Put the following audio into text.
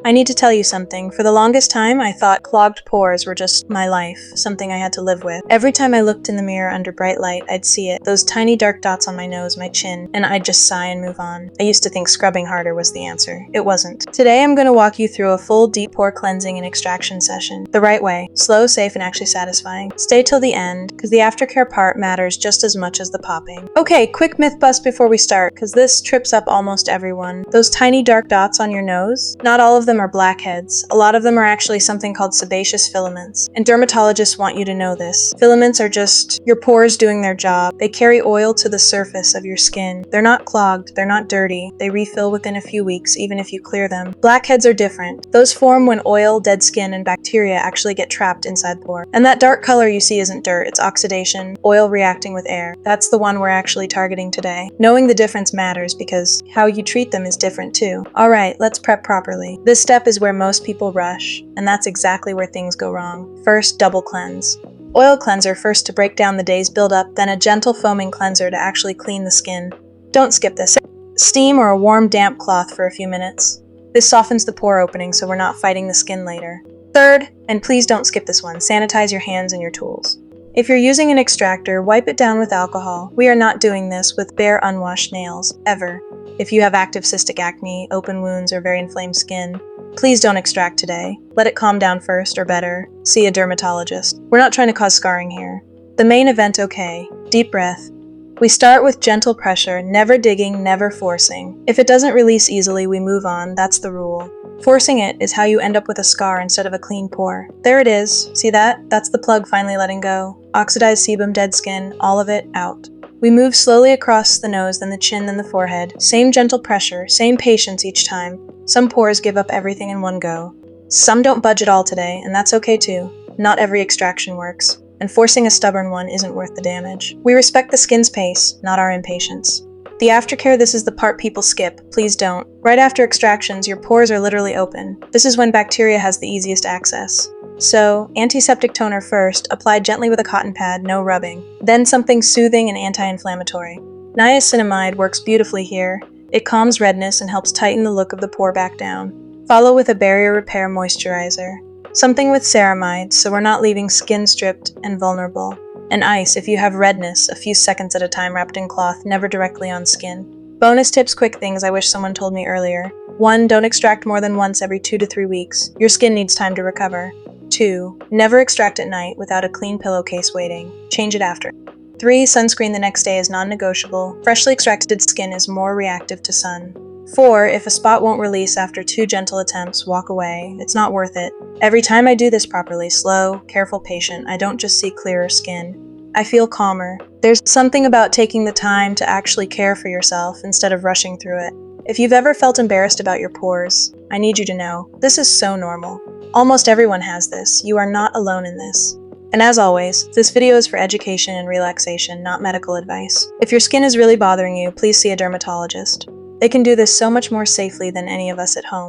I need to tell you something. For the longest time, I thought clogged pores were just my life, something I had to live with. Every time I looked in the mirror under bright light, I'd see it, those tiny dark dots on my nose, my chin, and I'd just sigh and move on. I used to think scrubbing harder was the answer. It wasn't. Today, I'm going to walk you through a full deep pore cleansing and extraction session. The right way. Slow, safe, and actually satisfying. Stay till the end, because the aftercare part matters just as much as the popping. Okay, quick myth bust before we start, because this trips up almost everyone. Those tiny dark dots on your nose, not all of them are blackheads. A lot of them are actually something called sebaceous filaments, and dermatologists want you to know this. Filaments are just your pores doing their job. They carry oil to the surface of your skin. They're not clogged, they're not dirty. They refill within a few weeks, even if you clear them. Blackheads are different. Those form when oil, dead skin, and bacteria actually get trapped inside the pore. And that dark color you see isn't dirt, it's oxidation, oil reacting with air. That's the one we're actually targeting today. Knowing the difference matters because how you treat them is different too. Alright, let's prep properly. This step is where most people rush, and that's exactly where things go wrong. First, double cleanse. Oil cleanser first to break down the day's buildup, then a gentle foaming cleanser to actually clean the skin. Don't skip this. Steam or a warm, damp cloth for a few minutes. This softens the pore opening so we're not fighting the skin later. Third, and please don't skip this one, sanitize your hands and your tools. If you're using an extractor, wipe it down with alcohol. We are not doing this with bare unwashed nails, ever. If you have active cystic acne, open wounds, or very inflamed skin, please don't extract today. Let it calm down first, or better, see a dermatologist. We're not trying to cause scarring here. The main event, okay. Deep breath. We start with gentle pressure, never digging, never forcing. If it doesn't release easily, we move on. That's the rule. Forcing it is how you end up with a scar instead of a clean pore. There it is. See that? That's the plug finally letting go. Oxidized sebum, dead skin, all of it out. We move slowly across the nose, then the chin, then the forehead. Same gentle pressure, same patience each time. Some pores give up everything in one go. Some don't budge at all today, and that's okay too. Not every extraction works, and forcing a stubborn one isn't worth the damage. We respect the skin's pace, not our impatience. The aftercare, this is the part people skip. Please don't. Right after extractions, your pores are literally open. This is when bacteria has the easiest access. So, antiseptic toner first, applied gently with a cotton pad, no rubbing. Then something soothing and anti-inflammatory. Niacinamide works beautifully here. It calms redness and helps tighten the look of the pore back down. Follow with a barrier repair moisturizer. Something with ceramide, so we're not leaving skin stripped and vulnerable. And ice if you have redness, a few seconds at a time wrapped in cloth, never directly on skin. Bonus tips, quick things I wish someone told me earlier. 1. Don't extract more than once every 2 to 3 weeks. Your skin needs time to recover. 2. Never extract at night without a clean pillowcase waiting. Change it after. 3. Sunscreen the next day is non-negotiable. Freshly extracted skin is more reactive to sun. 4. If a spot won't release after 2 gentle attempts, walk away. It's not worth it. Every time I do this properly, slow, careful, patient, I don't just see clearer skin. I feel calmer. There's something about taking the time to actually care for yourself instead of rushing through it. If you've ever felt embarrassed about your pores, I need you to know, this is so normal. Almost everyone has this. You are not alone in this. And as always, this video is for education and relaxation, not medical advice. If your skin is really bothering you, please see a dermatologist. They can do this so much more safely than any of us at home.